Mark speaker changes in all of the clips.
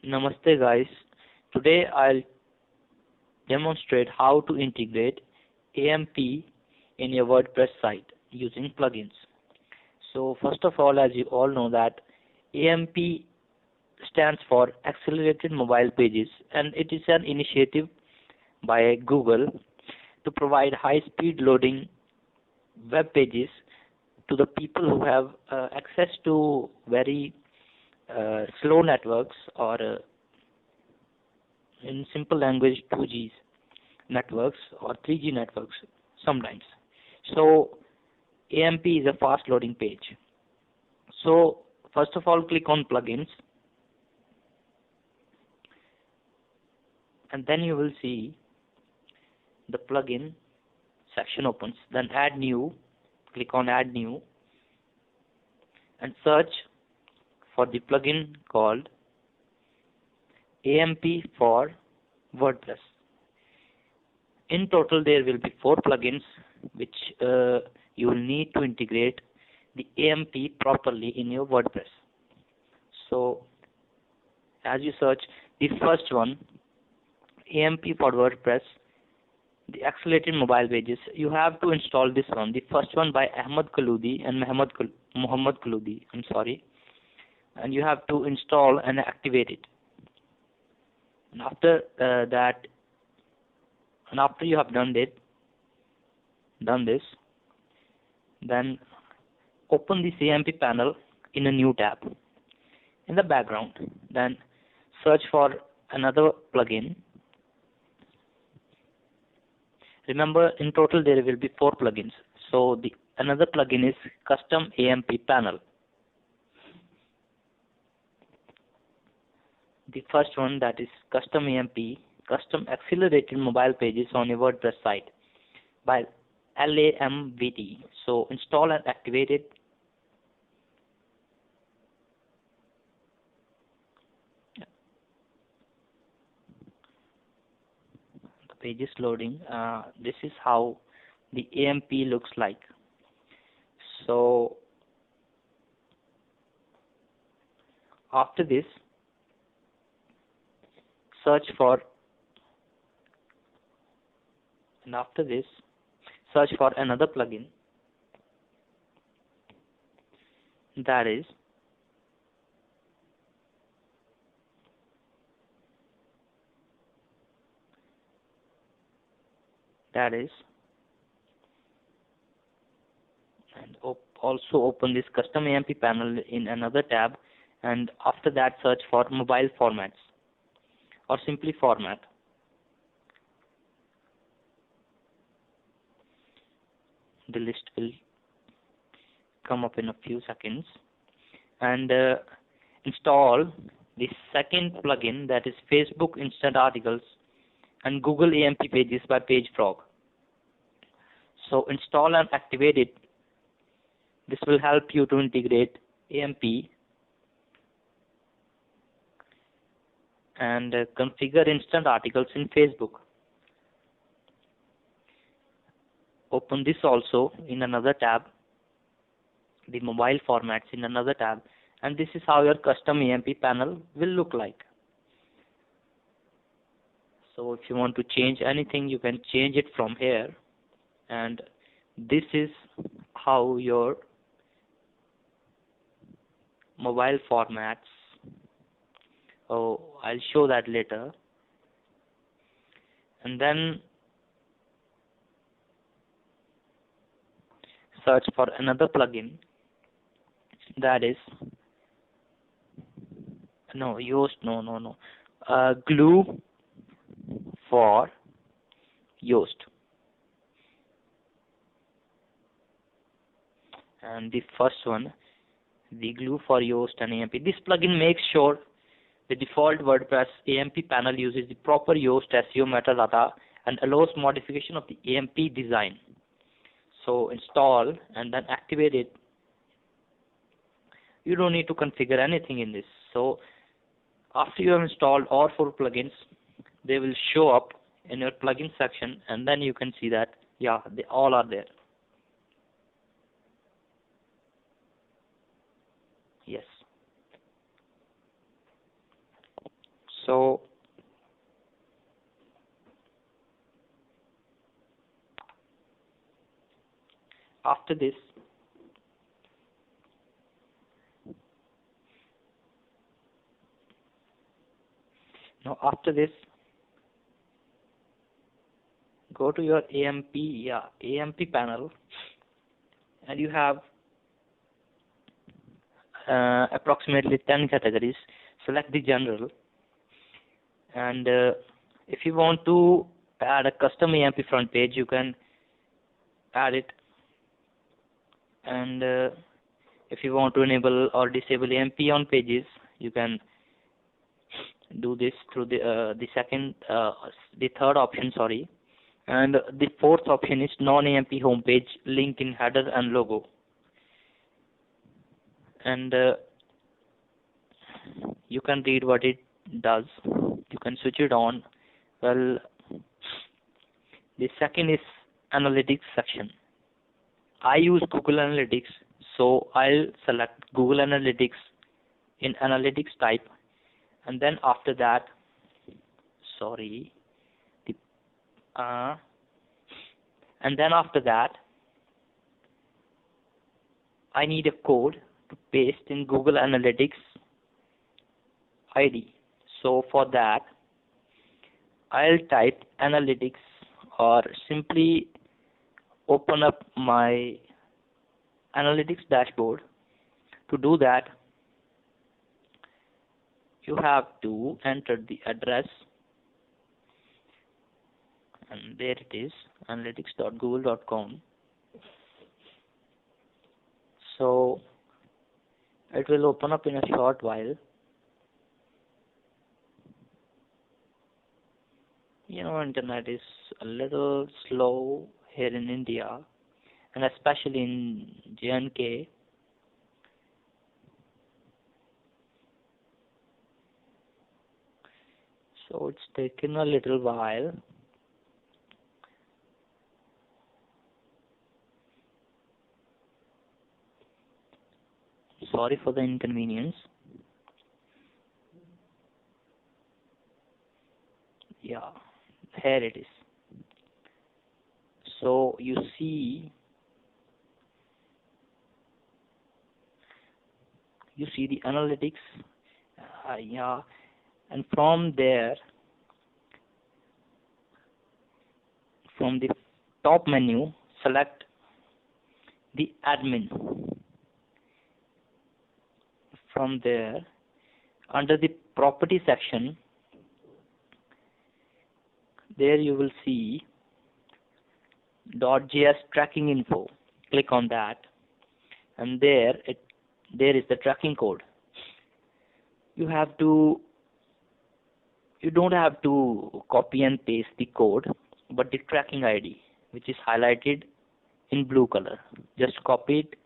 Speaker 1: Namaste guys. Today I'll demonstrate how to integrate AMP in your WordPress site using plugins. So first of all, as you all know that AMP stands for Accelerated Mobile Pages, and it is an initiative by Google to provide high-speed loading web pages to the people who have access to very slow networks, or in simple language 2G networks or 3G networks sometimes. So AMP is a fast loading page. So first of all, click on plugins, and then you will see the plugin section opens. Then add new, click on add new and search for the plugin called AMP for WordPress. In total there will be 4 plugins which you will need to integrate the AMP properly in your WordPress. So as you search the first one, AMP for WordPress, the Accelerated Mobile Pages, you have to install this one, the first one by Ahmed Kaloudi and Muhammad Kaloudi, and you have to install and activate it. And after after you have done this, then open this AMP panel in a new tab in the background. Then search for another plugin. Remember, in total there will be 4 plugins. So another plugin is Custom AMP Panel. The first one, that is Custom AMP, Custom Accelerated Mobile Pages on your WordPress site by LAMVT. So install and activate it. The page is loading. This is how the AMP looks like. So after this, search for another plugin, that is and also open this Custom AMP panel in another tab, and after that search for mobile formats or simply format. The list will come up in a few seconds, and install the second plugin, that is Facebook Instant Articles and Google AMP Pages by PageFrog. So install and activate it. This will help you to integrate AMP and configure instant articles in Facebook. Open this also in another tab, the mobile formats in another tab, and this is how your custom AMP panel will look like. So if you want to change anything, you can change it from here, and this is how your mobile formats. I'll show that later. And then search for another plugin, that is Glue for Yoast. And the first one, the Glue for Yoast and AMP. This plugin makes sure the default WordPress AMP panel uses the proper Yoast SEO metadata and allows modification of the AMP design. So install and then activate it. You don't need to configure anything in this. So after you have installed all 4 plugins, they will show up in your plugin section, and then you can see that they all are there. Yes. So after this, go to your AMP panel, and you have approximately 10 categories. Select the general, and if you want to add a custom AMP front page, you can add it. And if you want to enable or disable AMP on pages, you can do this through the third option, sorry. And the fourth option is non-AMP homepage link in header and logo. And you can read what it does. You can switch it on. Well, the second is analytics section. I use Google Analytics, so I'll select Google Analytics in analytics type, and then after that, I need a code to paste in Google Analytics ID. So for that, I'll type analytics, or simply open up my analytics dashboard. To do that, you have to enter the address, and there it is, analytics.google.com. So it will open up in a short while. Internet is a little slow here in India, and especially in J&K. So it's taken a little while. Sorry for the inconvenience. Yeah, here it is. So you see the analytics, and from there, from the top menu, select the admin. From there, under the property section, there you will see .js tracking info. Click on that, and there is the tracking code. You don't have to copy and paste the code, but the tracking ID, which is highlighted in blue color, just copy it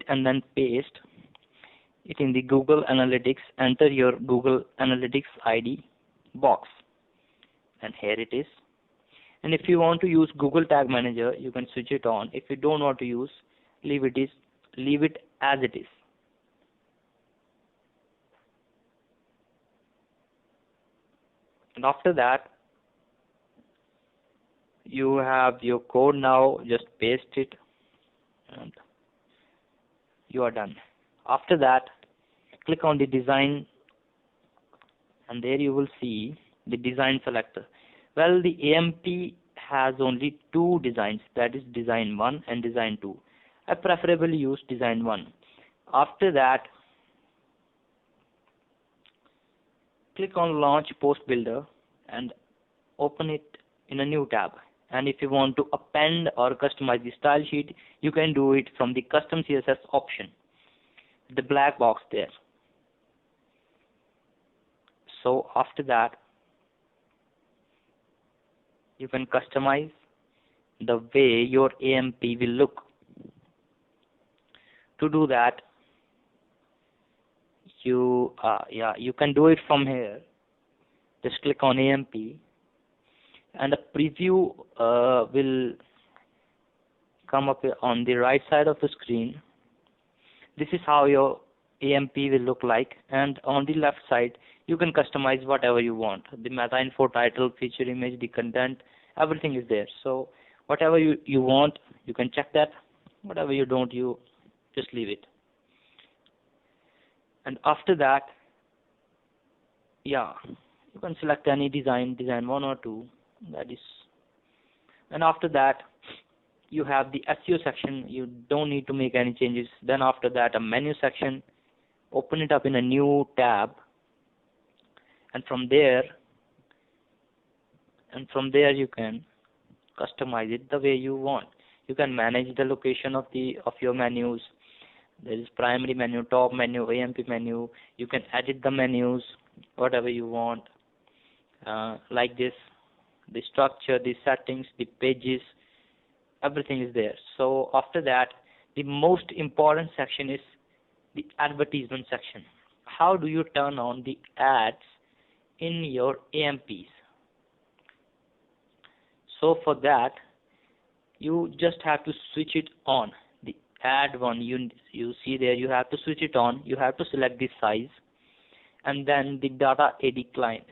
Speaker 1: and then paste it in the Google Analytics. Enter your Google Analytics ID box, and here it is. And if you want to use Google Tag Manager, you can switch it on. If you don't want to use, leave it as it is. And after that, you have your code now. Just paste it, and you are done. After that, click on the design, and there you will see the design selector. Well, the AMP has only two designs, that is design 1 and design 2. I preferably use design 1. After that, click on launch post builder and open it in a new tab. And if you want to append or customize the style sheet, you can do it from the custom CSS option, the black box there. So after that, you can customize the way your AMP will look. To do that, you can do it from here. Just click on AMP, and a preview will come up on the right side of the screen. This is how your AMP will look like, and on the left side you can customize whatever you want. The meta info, title, feature image, the content, everything is there. So whatever you want, you can check that. Whatever you don't, you just leave it. And after that, yeah, you can select any design 1 or 2, that is. And after that, you have the SEO section. You don't need to make any changes. Then after that, a menu section. Open it up in a new tab, and from there you can customize it the way you want. You can manage the location of your menus. There is primary menu, top menu, AMP menu. You can edit the menus whatever you want, like this. The structure, the settings, the pages, everything is there. So after that, the most important section is the advertisement section. How do you turn on the ads in your AMPs? So for that, you just have to switch it on. The ad one, you see there, you have to switch it on. You have to select the size, and then the data AD client.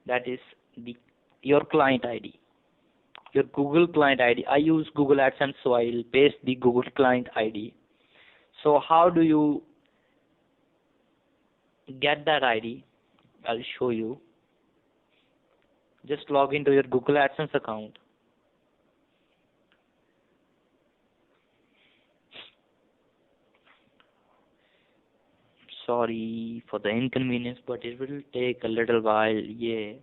Speaker 1: That is your client ID, your Google client ID. I use Google AdSense, so I will paste the Google client ID. So how do you get that ID? I'll show you. Just log into your Google AdSense account. Sorry for the inconvenience, but it will take a little while. Yeah.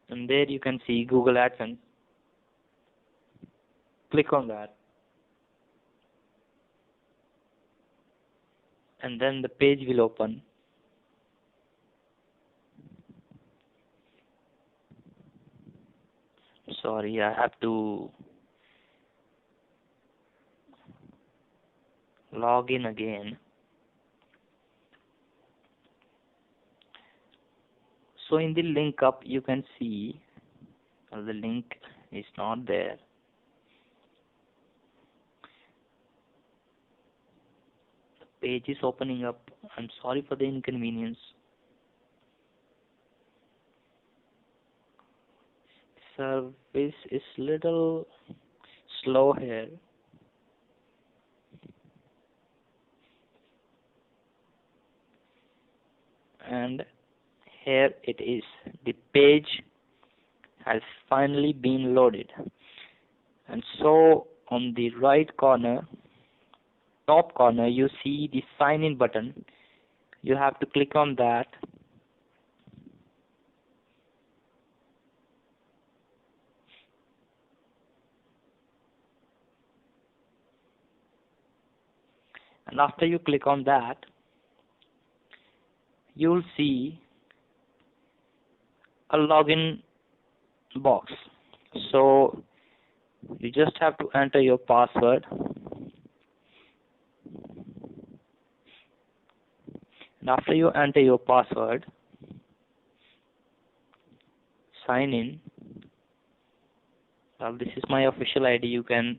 Speaker 1: And there you can see Google AdSense. Click on that. And then the page will open. Sorry, I have to log in again. So in the link up, you can see the link is not there. The page is opening up. I'm sorry for the inconvenience. Service is little slow here. And here it is. The page has finally been loaded. And so on the right corner, top corner, you see the sign in button. You have to click on that. And after you click on that, you'll see a login box. So you just have to enter your password. And after you enter your password, sign in. Well, this is my official ID. You can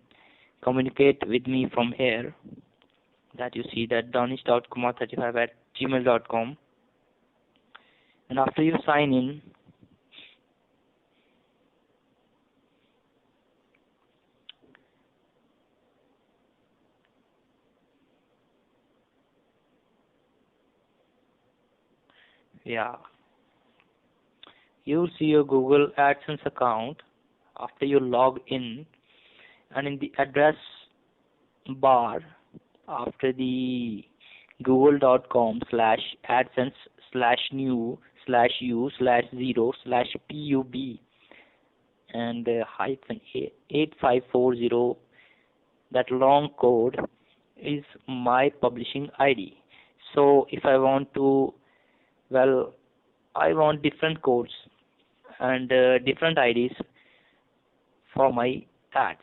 Speaker 1: communicate with me from here. That you see that danish.kumar35@gmail.com. And after you sign in, you'll see your Google AdSense account after you log in, and in the address bar after the google.com/adsense/new/u/0/pub and hyphen 8540, that long code is my publishing ID. So if I want to, well, I want different codes and different IDs for my ads.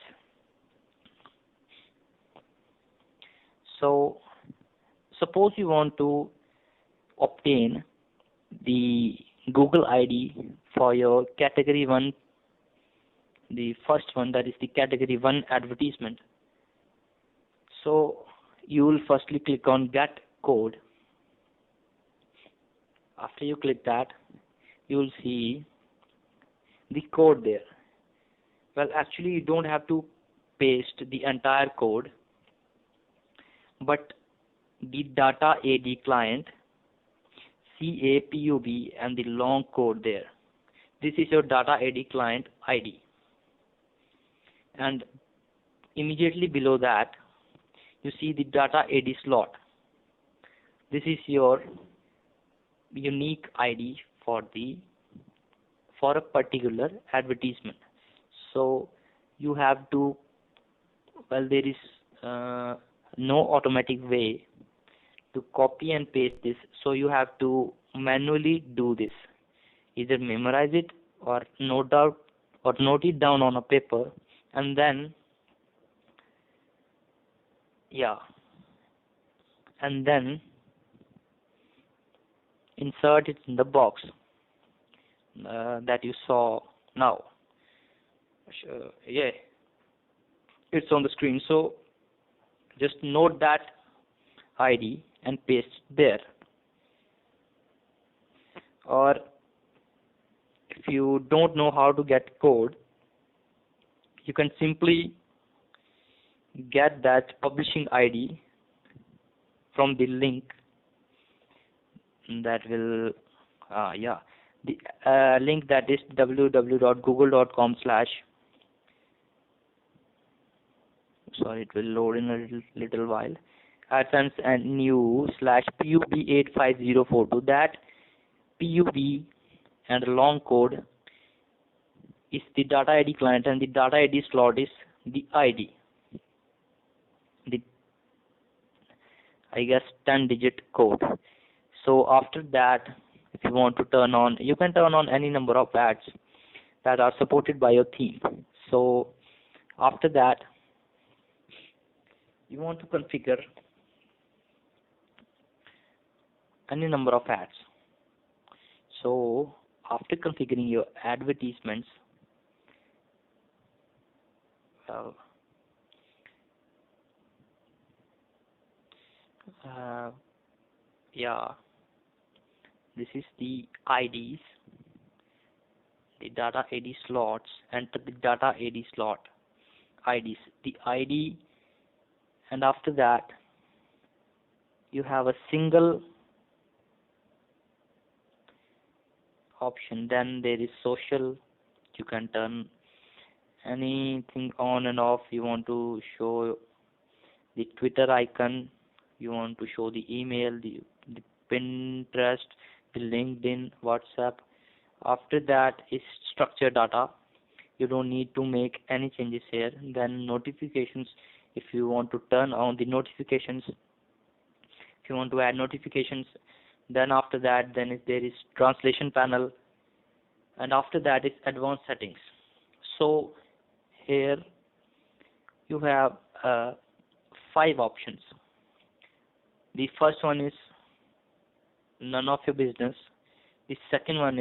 Speaker 1: So suppose you want to obtain the Google ID for your category 1 the first one, that is the category 1 advertisement. So you will firstly click on get code. After you click that, you will see the code there. Well, actually you don't have to paste the entire code, but the data AD client, CAPUB, and the long code there. This is your data AD client ID. And immediately below that, you see the data AD slot. This is your unique ID for a particular advertisement. So you have to, well, there is no automatic way to copy and paste this, so you have to manually do this. Either memorize it or note it down on a paper, and then insert it in the box that you saw now. It's on the screen. So just note that ID and paste it there. Or if you don't know how to get code, you can simply get that publishing ID from the link that will the link that is www.google.com/ sorry, it will load in a little while. AdSense and new /PUB85042. That PUB and long code is the data ID client, and the data ID slot is the ID, the 10-digit code. So after that, if you want to turn on, you can turn on any number of ads that are supported by your theme. So after that, you want to configure any number of ads. So after configuring your advertisements, this is the IDs, the data AD slots, and the data AD slot IDs, the ID, and after that you have a single option. Then there is social. You can turn anything on and off. You want to show the Twitter icon, you want to show the email, the Pinterest, the LinkedIn, WhatsApp. After that is structured data. You don't need to make any changes here. Then notifications, if you want to turn on the notifications, if you want to add notifications. Then after that, there is translation panel, and after that is advanced settings. So here you have 5 options. The first one is none of your business. The second one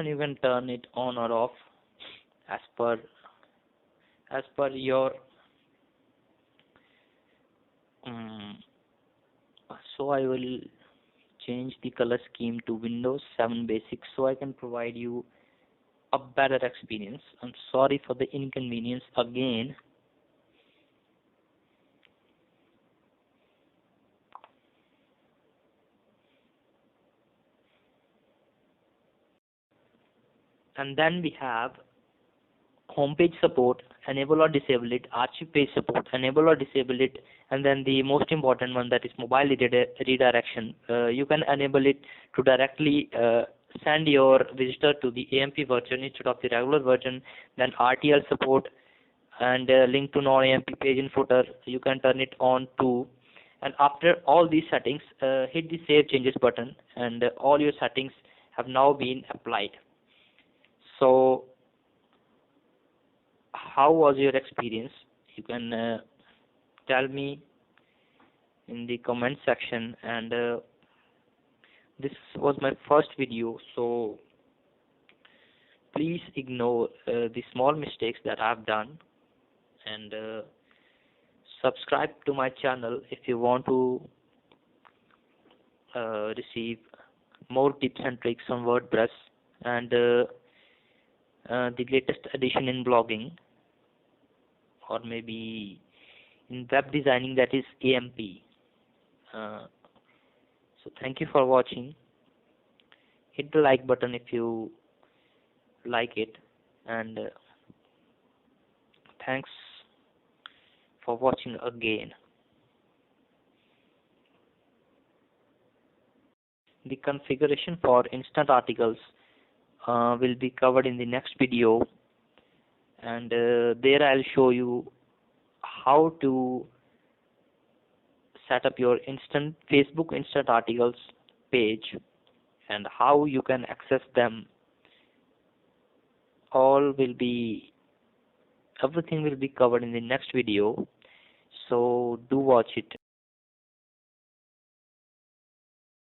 Speaker 1: you can turn it on or off as per your so I will change the color scheme to Windows 7 Basic so I can provide you a better experience. I'm sorry for the inconvenience again. And then we have homepage support, enable or disable it, archive page support, enable or disable it, and then the most important one, that is mobile redirection. You can enable it to directly send your visitor to the AMP version instead of the regular version. Then RTL support and link to non-AMP page in footer, you can turn it on too. And after all these settings, hit the save changes button, and all your settings have now been applied. So how was your experience? You can tell me in the comment section. And this was my first video, so please ignore the small mistakes that I've done, and subscribe to my channel if you want to receive more tips and tricks on WordPress and the latest addition in blogging, or maybe in web designing, that is AMP. So thank you for watching. Hit the like button if you like it, and thanks for watching again. The configuration for instant articles will be covered in the next video, and there I'll show you how to set up your Facebook instant articles page and how you can access them. Everything will be covered in the next video, so do watch it.